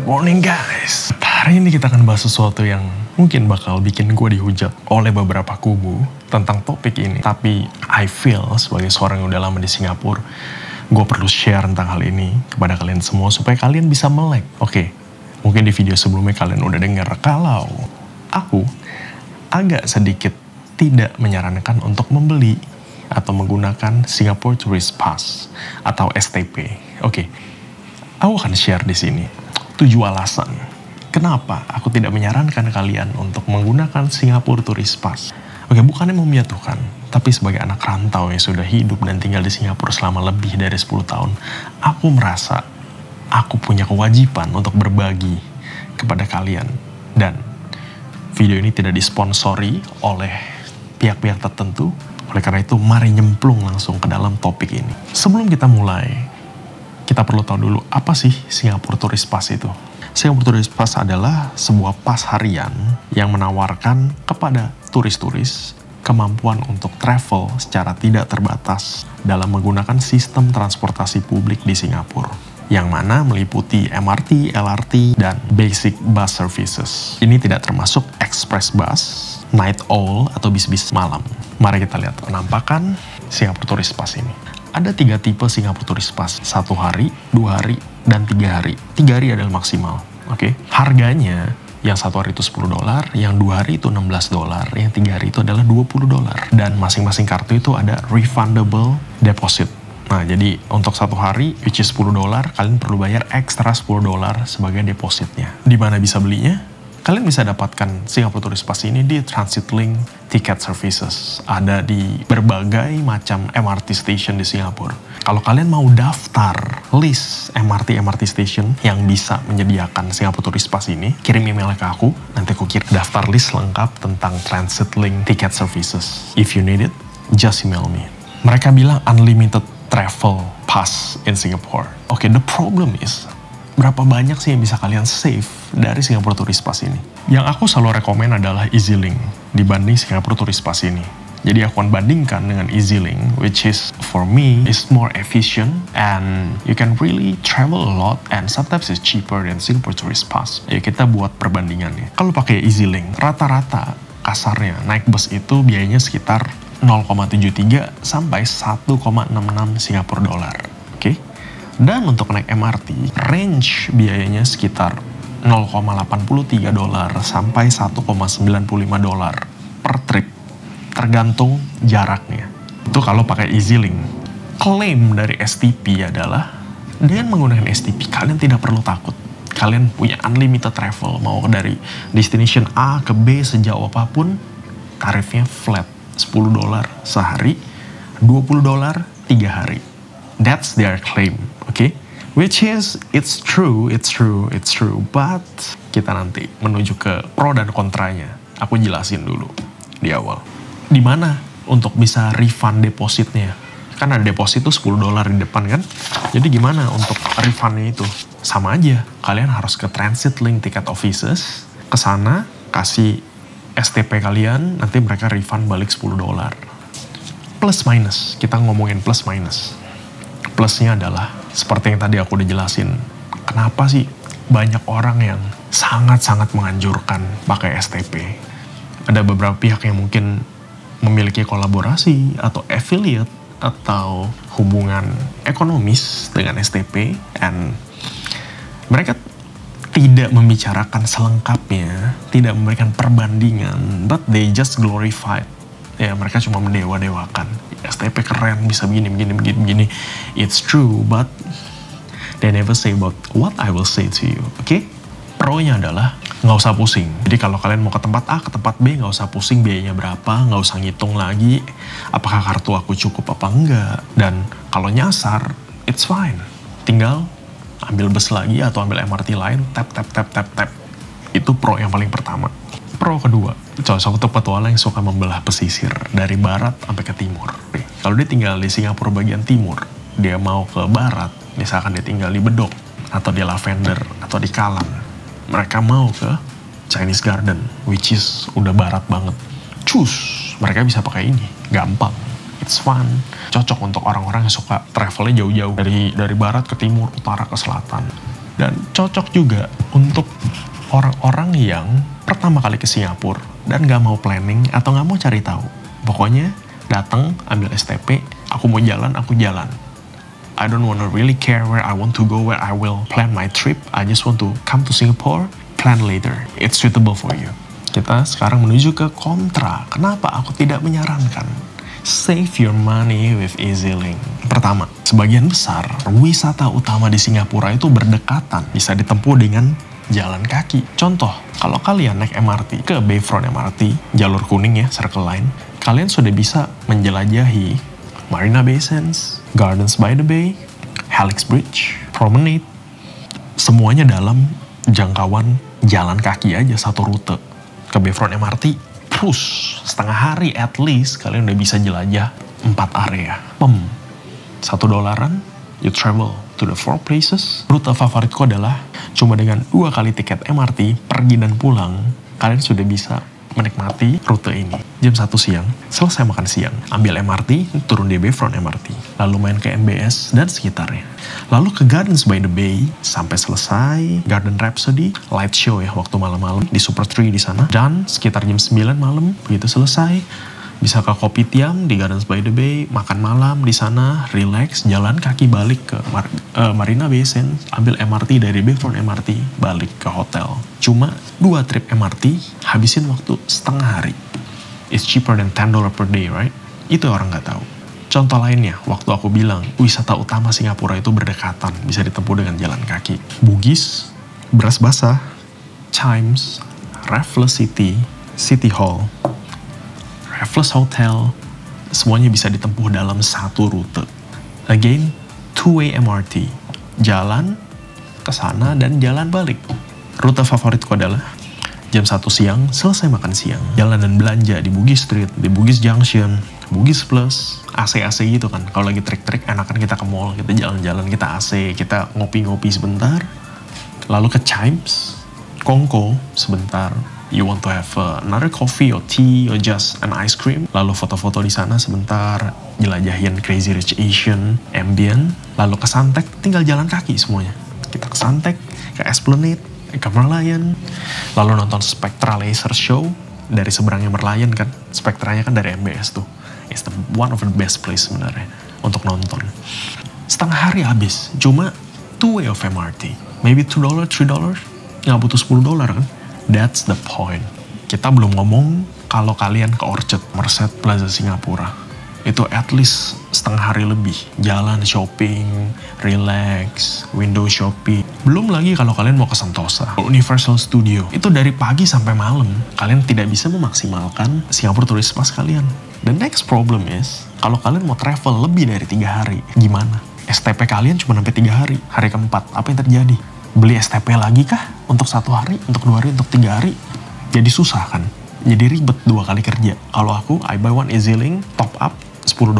Morning guys, hari ini kita akan bahas sesuatu yang mungkin bakal bikin gue dihujat oleh beberapa kubu tentang topik ini. Tapi I feel sebagai seorang yang udah lama di Singapura, gue perlu share tentang hal ini kepada kalian semua supaya kalian bisa melek. Oke, mungkin di video sebelumnya kalian udah dengar kalau aku agak sedikit tidak menyarankan untuk membeli atau menggunakan Singapore Tourist Pass atau STP. Oke, aku akan share di sini 7 alasan kenapa aku tidak menyarankan kalian untuk menggunakan Singapore Tourist Pass. Oke, bukannya memjatuhkan, tapi sebagai anak rantau yang sudah hidup dan tinggal di Singapura selama lebih dari 10 tahun, aku merasa aku punya kewajiban untuk berbagi kepada kalian. Dan video ini tidak disponsori oleh pihak-pihak tertentu, oleh karena itu mari nyemplung langsung ke dalam topik ini. Sebelum kita mulai, kita perlu tahu dulu apa sih Singapore Tourist Pass itu. Singapore Tourist Pass adalah sebuah pas harian yang menawarkan kepada turis-turis kemampuan untuk travel secara tidak terbatas dalam menggunakan sistem transportasi publik di Singapura, yang mana meliputi MRT, LRT, dan basic bus services. Ini tidak termasuk express bus, night owl, atau bis-bis malam. Mari kita lihat penampakan Singapore Tourist Pass ini. Ada 3 tipe Singapore Tourist Pass, 1 hari, 2 hari, dan 3 hari. 3 hari adalah maksimal, oke? Harganya, yang 1 hari itu $10, yang 2 hari itu $16, yang 3 hari itu adalah $20. Dan masing-masing kartu itu ada refundable deposit. Nah, jadi untuk 1 hari, which is $10, kalian perlu bayar ekstra $10 sebagai depositnya. Di mana bisa belinya? Kalian bisa dapatkan Singapore Tourist Pass ini di TransitLink Ticket Services. Ada di berbagai macam MRT station di Singapura. Kalau kalian mau daftar list MRT station yang bisa menyediakan Singapore Tourist Pass ini, kirim emailnya ke aku. Nanti aku kirim daftar list lengkap tentang TransitLink Ticket Services. If you need it, just email me. Mereka bilang unlimited travel pass in Singapore. Oke, the problem is, berapa banyak sih yang bisa kalian save dari Singapore Tourist Pass ini? Yang aku selalu rekomen adalah EZ-Link dibanding Singapore Tourist Pass ini. Jadi aku akan bandingkan dengan EZ-Link, which is for me is more efficient and you can really travel a lot and sometimes it's cheaper than Singapore Tourist Pass. Ayo kita buat perbandingannya. Kalau pakai EZ-Link, rata-rata kasarnya naik bus itu biayanya sekitar 0,73 sampai 1,66 Singapura dolar. Oke? Dan untuk naik MRT, range biayanya sekitar $0,83 sampai $1,95 per trip, tergantung jaraknya. Itu kalau pakai EZ-Link. Klaim dari STP adalah, dengan menggunakan STP, kalian tidak perlu takut. Kalian punya unlimited travel, mau dari destination A ke B sejauh apapun, tarifnya flat, $10 sehari, $20 3 hari. That's their claim, okay? Which is, it's true, but kita nanti menuju ke pro dan kontranya. Aku jelasin dulu di awal. Di mana untuk bisa refund depositnya? Kan ada deposit tuh $10 di depan kan? Jadi gimana untuk refundnya itu? Sama aja, kalian harus ke TransitLink Ticket Offices, ke sana kasih STP kalian, nanti mereka refund balik $10. Plus minus, kita ngomongin plus minus. Plusnya adalah, seperti yang tadi aku udah jelasin, kenapa sih banyak orang yang sangat-sangat menganjurkan pakai STP. Ada beberapa pihak yang mungkin memiliki kolaborasi atau affiliate atau hubungan ekonomis dengan STP, and mereka tidak membicarakan selengkapnya, tidak memberikan perbandingan, but they just glorified. Ya, mereka cuma mendewa-dewakan. STP keren, bisa begini. It's true, but they never say about what I will say to you, okay? Pro-nya adalah, nggak usah pusing. Jadi kalau kalian mau ke tempat A, ke tempat B, nggak usah pusing biayanya berapa, nggak usah ngitung lagi, apakah kartu aku cukup apa enggak. Dan kalau nyasar, it's fine. Tinggal ambil bus lagi atau ambil MRT lain, tap. Itu pro yang paling pertama. Pro kedua, cocok untuk petualang yang suka membelah pesisir dari barat sampai ke timur. Kalau dia tinggal di Singapura bagian timur, dia mau ke barat, misalkan dia tinggal di Bedok, atau di Lavender, atau di Kallang, mereka mau ke Chinese Garden, which is udah barat banget. Mereka bisa pakai ini, gampang. It's fun. Cocok untuk orang-orang yang suka travelnya jauh-jauh dari barat ke timur, utara ke selatan. Dan cocok juga Untuk orang-orang yang pertama kali ke Singapura dan gak mau planning atau gak mau cari tahu, pokoknya datang, ambil STP, aku mau jalan, aku jalan. I don't wanna really care where I want to go, where I will plan my trip. I just want to come to Singapore, plan later. It's suitable for you. Kita sekarang menuju ke kontra. Kenapa aku tidak menyarankan save your money with EZ-Link? Pertama, sebagian besar wisata utama di Singapura itu berdekatan, bisa ditempuh dengan jalan kaki. Contoh, kalau kalian naik MRT ke Bayfront MRT, jalur kuning ya, Circle Line, kalian sudah bisa menjelajahi Marina Bay Sands, Gardens by the Bay, Helix Bridge, Promenade. Semuanya dalam jangkauan jalan kaki aja, satu rute. Ke Bayfront MRT, terus setengah hari at least kalian udah bisa jelajah 4 area. $1, you travel to the 4 places. Rute favoritku adalah cuma dengan 2 kali tiket MRT, pergi dan pulang, kalian sudah bisa menikmati rute ini. Jam 1 siang, selesai makan siang, ambil MRT, turun di Bayfront MRT, lalu main ke MBS dan sekitarnya. Lalu ke Gardens by the Bay, sampai selesai, Garden Rhapsody, light show ya, waktu malam-malam, di Super Tree di sana. Dan sekitar jam 9 malam, begitu selesai, bisa ke Kopitiam di Gardens by the Bay, makan malam di sana, relax, jalan kaki balik ke Marina Bay Sands, ambil MRT dari Bayfront MRT, balik ke hotel. Cuma 2 trip MRT, habisin waktu setengah hari. It's cheaper than $10 per day, right? Itu orang nggak tahu. Contoh lainnya, waktu aku bilang, wisata utama Singapura itu berdekatan, bisa ditempuh dengan jalan kaki. Bugis, Bras Basah, Chimes, Raffles City, City Hall, Raffles Hotel, semuanya bisa ditempuh dalam satu rute. Again, two-way MRT, jalan ke sana dan jalan balik. Rute favoritku adalah jam 1 siang, selesai makan siang, jalan dan belanja di Bugis Street, di Bugis Junction, Bugis Plus, AC-AC gitu kan. Kalau lagi trik-trik, enakan kita ke mall, kita jalan-jalan, kita AC, kita ngopi-ngopi sebentar. Lalu ke Chimes, Kongko sebentar. You want to have another coffee or tea or just an ice cream. Lalu foto-foto di sana sebentar, jelajahin Crazy Rich Asian, Ambient. Lalu ke Suntec, tinggal jalan kaki semuanya. Kita ke Suntec, ke Esplanade, ke Merlion. Lalu nonton Spectra Laser Show dari seberangnya Merlion kan. Spectranya kan dari MBS tuh. It's the one of the best place sebenarnya untuk nonton. Setengah hari habis, cuma 2 way of MRT. Maybe $2, $3, nggak butuh $10 kan. That's the point. Kita belum ngomong kalau kalian ke Orchard, Merced Plaza Singapura. Itu at least setengah hari lebih. Jalan, shopping, relax, window shopping. Belum lagi kalau kalian mau ke Sentosa, Universal Studio. Itu dari pagi sampai malam. Kalian tidak bisa memaksimalkan Singapore Tourist Pass kalian. The next problem is, kalau kalian mau travel lebih dari 3 hari, gimana? STP kalian cuma sampai 3 hari. Hari keempat, apa yang terjadi? Beli STP lagi kah? Untuk 1 hari, untuk 2 hari, untuk 3 hari? Jadi susah kan? Jadi ribet 2 kali kerja. Kalau aku, I buy one EZ-Link, top up, $10,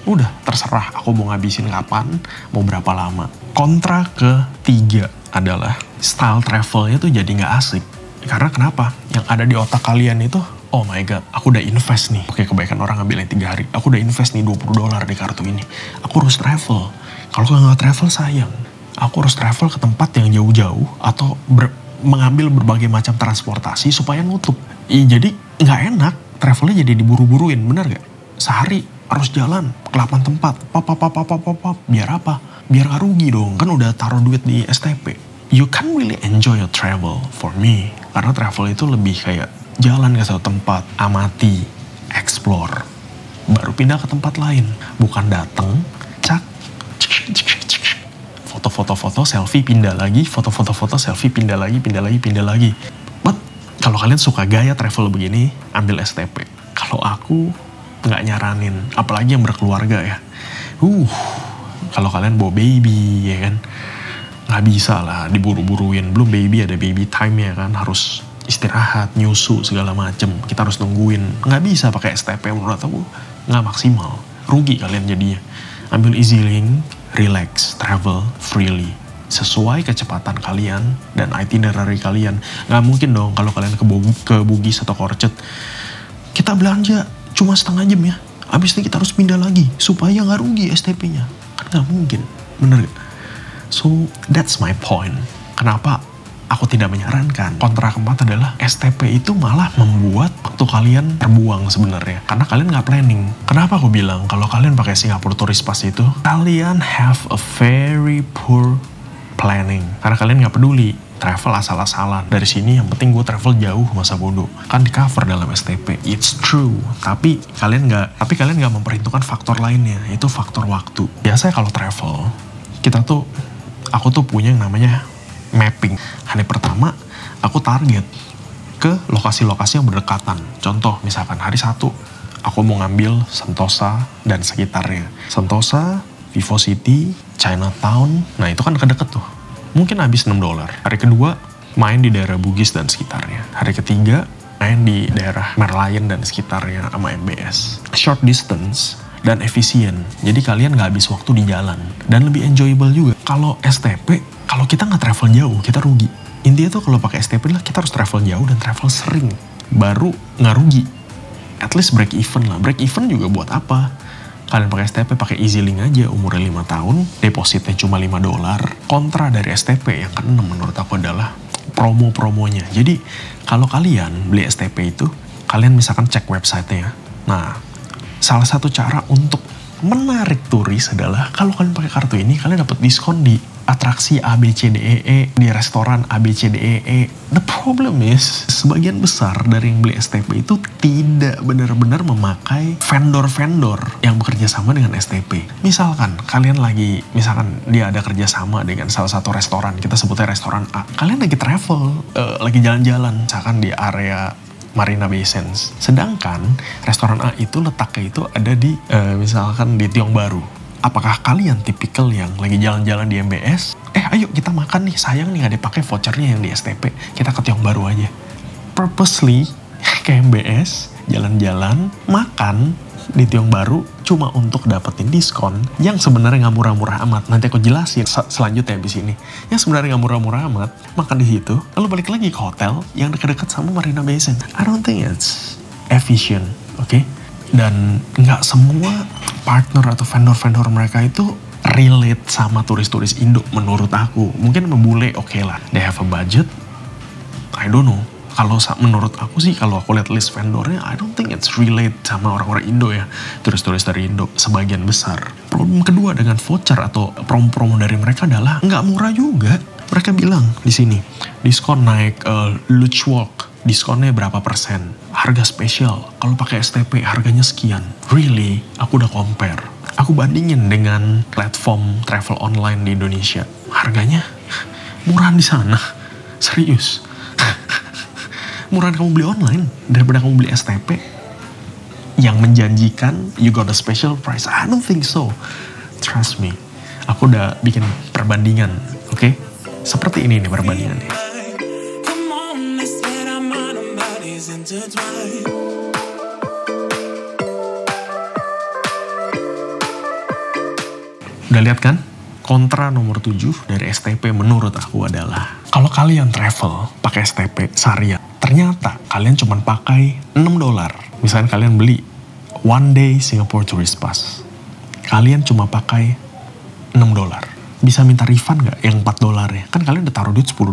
udah terserah aku mau ngabisin kapan, mau berapa lama. Kontra ketiga adalah style travelnya tuh jadi nggak asik. Karena kenapa? Yang ada di otak kalian itu, oh my god, aku udah invest nih. Oke, kebaikan orang ngambilin 3 hari. Aku udah invest nih $20 di kartu ini. Aku harus travel. Kalau nggak travel sayang. Aku harus travel ke tempat yang jauh-jauh atau mengambil berbagai macam transportasi supaya nutup. Jadi nggak enak, travelnya jadi diburu-buruin, bener gak? Sehari harus jalan ke 8 tempat, biar apa? Biar gak rugi dong, kan udah taruh duit di STP. You can't really enjoy your travel for me, karena travel itu lebih kayak jalan ke satu tempat, amati, explore, baru pindah ke tempat lain. Bukan dateng, foto-foto selfie pindah lagi, foto-foto selfie pindah lagi. But kalau kalian suka gaya travel begini, ambil STP. Kalau aku nggak nyaranin, apalagi yang berkeluarga ya. Kalau kalian bawa baby ya kan, nggak bisa lah diburu-buruin. Belum baby ada baby time ya kan, harus istirahat, nyusu segala macem. Kita harus nungguin. Nggak bisa pakai STP, menurut aku nggak maksimal. Rugi kalian jadinya. Ambil EZ-Link, relax, travel freely. Sesuai kecepatan kalian dan itinerary kalian. Nggak mungkin dong kalau kalian ke Bugis atau Orchard, kita belanja cuma setengah jam ya. Habis itu kita harus pindah lagi supaya nggak rugi STP-nya. Kan nggak mungkin, bener gak? So, that's my point. Kenapa aku tidak menyarankan. Kontra keempat adalah STP itu malah membuat waktu kalian terbuang sebenarnya. Karena kalian nggak planning. Kenapa aku bilang kalau kalian pakai Singapore Tourist Pass itu, kalian have a very poor planning. Karena kalian nggak peduli travel asal-asalan. Dari sini yang penting gue travel jauh, masa bodoh. Kan di cover dalam STP. It's true. Tapi kalian nggak memperhitungkan faktor lainnya. Itu faktor waktu. Biasanya kalau travel, aku tuh punya yang namanya mapping. Hari pertama, aku target ke lokasi-lokasi yang berdekatan. Contoh, misalkan hari 1, aku mau ngambil Sentosa dan sekitarnya. Sentosa, Vivo City, Chinatown, nah itu kan deket-deket tuh. Mungkin habis $6. Hari kedua, main di daerah Bugis dan sekitarnya. Hari ketiga, main di daerah Merlion dan sekitarnya sama MBS. Short distance dan efisien. Jadi kalian nggak habis waktu di jalan. Dan lebih enjoyable juga. Kalau STP, kalau kita nggak travel jauh, kita rugi. Intinya tuh kalau pakai STP lah, kita harus travel jauh dan travel sering. Baru nggak rugi. At least break even lah. Break even juga buat apa? Kalian pakai STP, pakai EasyLink aja, umurnya 5 tahun, depositnya cuma $5. Kontra dari STP yang keenam menurut aku adalah promo-promonya. Jadi, kalau kalian beli STP itu, kalian misalkan cek websitenya. Nah, salah satu cara untuk menarik turis adalah kalau kalian pakai kartu ini, kalian dapat diskon di atraksi ABCDEE, di restoran ABCDEE. The problem is, sebagian besar dari yang beli STP itu tidak benar-benar memakai vendor-vendor yang bekerja sama dengan STP. Misalkan dia ada kerjasama dengan salah satu restoran, kita sebutnya restoran A. Kalian lagi travel, lagi jalan-jalan, misalkan di area Marina Bay Sands. Sedangkan restoran A itu letaknya itu ada di misalkan di Tiong Bahru. Apakah kalian tipikal yang lagi jalan-jalan di MBS? Ayo kita makan nih, sayang nih gak dipakai vouchernya yang di STP. Kita ke Tiong Bahru aja. Purposely ke MBS, jalan-jalan, makan di Tiong Bahru cuma untuk dapetin diskon yang sebenarnya nggak murah-murah amat. Nanti aku jelasin selanjutnya di sini. Yang sebenarnya nggak murah-murah amat, makan di situ, lalu balik lagi ke hotel yang dekat-dekat sama Marina Bay Sands. I don't think it's efficient, oke? Dan nggak semua partner atau vendor-vendor mereka itu relate sama turis-turis Indo menurut aku. Mungkin membule oke lah. They have a budget. I don't know. Kalau menurut aku sih, kalau aku lihat list vendornya, I don't think it's relate sama orang-orang Indo ya. Turis-turis dari Indo, sebagian besar. Problem kedua dengan voucher atau promo-promo dari mereka adalah nggak murah juga. Mereka bilang di sini, diskon naik Luge Walk, diskonnya berapa persen. Harga spesial, kalau pakai STP harganya sekian. Really, aku udah compare. Aku bandingin dengan platform travel online di Indonesia. Harganya murahan di sana. Serius. Murahan kamu beli online daripada kamu beli STP yang menjanjikan you got a special price. I don't think so. Trust me. Aku udah bikin perbandingan, oke? Seperti ini nih perbandingannya. Udah lihat kan? Kontra nomor 7 dari STP menurut aku adalah kalau kalian travel pakai STP syariah, ternyata kalian cuma pakai $6. Misalnya kalian beli one day Singapore Tourist Pass, kalian cuma pakai $6. Bisa minta refund nggak yang $4 ya? Kan kalian udah taruh duit $10.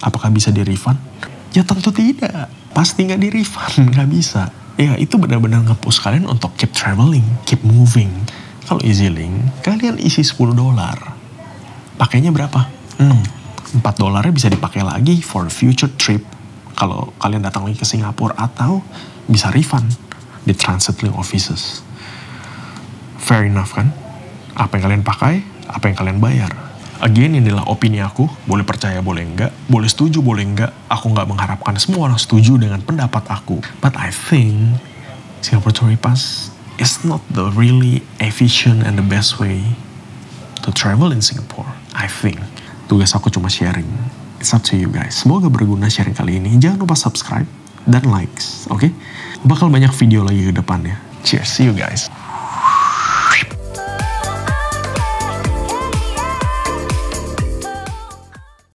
Apakah bisa di refund? Ya tentu tidak. Pasti nggak di refund, nggak bisa. Ya itu benar-benar nge-push kalian untuk keep traveling, keep moving. Kalau EasyLink, kalian isi $10. Pakainya berapa? 6. $4 bisa dipakai lagi for future trip. Kalau kalian datang lagi ke Singapura atau bisa refund di transit link offices. Fair enough kan? Apa yang kalian pakai, apa yang kalian bayar. Again, inilah opini aku. Boleh percaya, boleh enggak. Boleh setuju, boleh enggak. Aku nggak mengharapkan semua orang setuju dengan pendapat aku. But I think Singapore Tourist Pass is not the really efficient and the best way to travel in Singapore. I think. Tugas aku cuma sharing. It's up to you guys. Semoga berguna sharing kali ini. Jangan lupa subscribe dan likes, oke? Bakal banyak video lagi ke depannya. Cheers, see you guys.